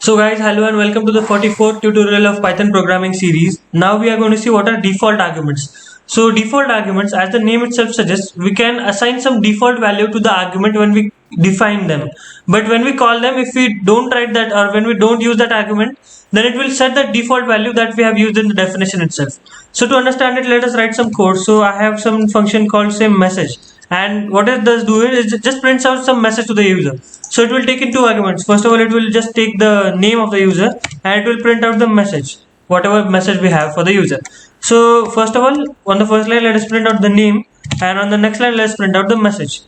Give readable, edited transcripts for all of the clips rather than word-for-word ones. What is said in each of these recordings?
So guys, hello and welcome to the 44th tutorial of Python programming series. Now we are going to see what are default arguments. So default arguments, as the name itself suggests, we can assign some default value to the argument when we define them. But when we call them, if we don't write that or when we don't use that argument, then it will set the default value that we have used in the definition itself. So to understand it, let us write some code. So I have some function called say message, and what it does do is it just prints out some message to the user. So it will take in two arguments. First of all, it will just take the name of the user and it will print out the message, whatever message we have for the user. So first of all, on the first line, let us print out the name, and on the next line, let's print out the message.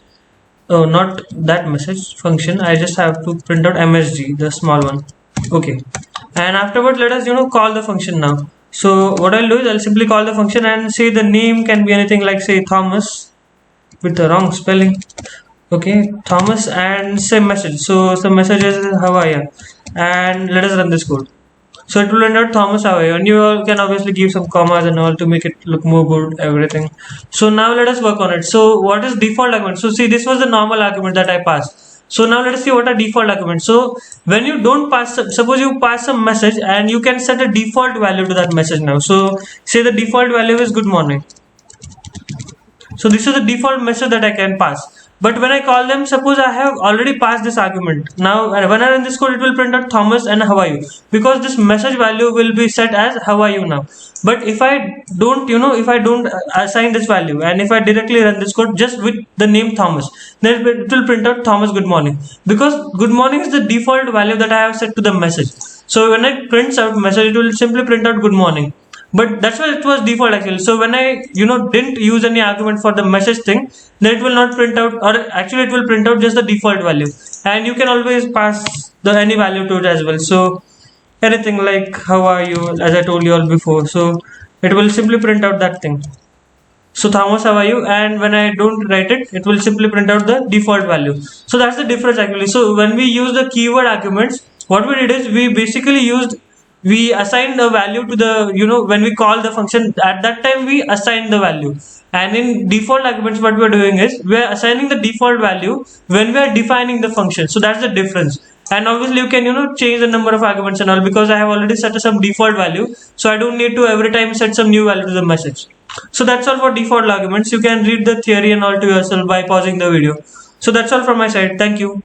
Oh, not that message function. I just have to print out msg, the small one. Okay, and afterward, let us call the function now. So what I'll do is I'll simply call the function and say the name can be anything like say Thomas with the wrong spelling. Okay, Thomas, and say message. So the message is how are you, and let us run this code. So it will run out Thomas, how are you, and you all can obviously give some commas and all to make it look more good, everything. So now let us work on it. So what is default argument? So see, this was the normal argument that I passed. So now let us see what are default arguments. So when you don't pass, suppose you pass some message and you can set a default value to that message now. So say the default value is good morning. So this is the default message that I can pass. But when I call them, suppose I have already passed this argument. Now when I run this code, it will print out Thomas and how are you, because this message value will be set as how are you now. But if I don't, if I don't assign this value, and if I directly run this code just with the name Thomas, then it will print out Thomas good morning, because good morning is the default value that I have set to the message. So when I prints out message, it will simply print out good morning. But that's why it was default actually. So when I didn't use any argument for the message thing, then it will not print out, or actually it will print out just the default value, and you can always pass the any value to it as well. So anything like how are you, as I told you all before, so it will simply print out that thing. So Thomas, how are you, and when I don't write it, it will simply print out the default value. So that's the difference actually. So when we use the keyword arguments, what we did is we assigned the value to the when we call the function, at that time we assign the value, and in default arguments what we're doing is we're assigning the default value when we're defining the function. So that's the difference. And obviously you can change the number of arguments and all, because I have already set some default value, so I don't need to every time set some new value to the message. So that's all for default arguments. You can read the theory and all to yourself by pausing the video. So that's all from my side. Thank you.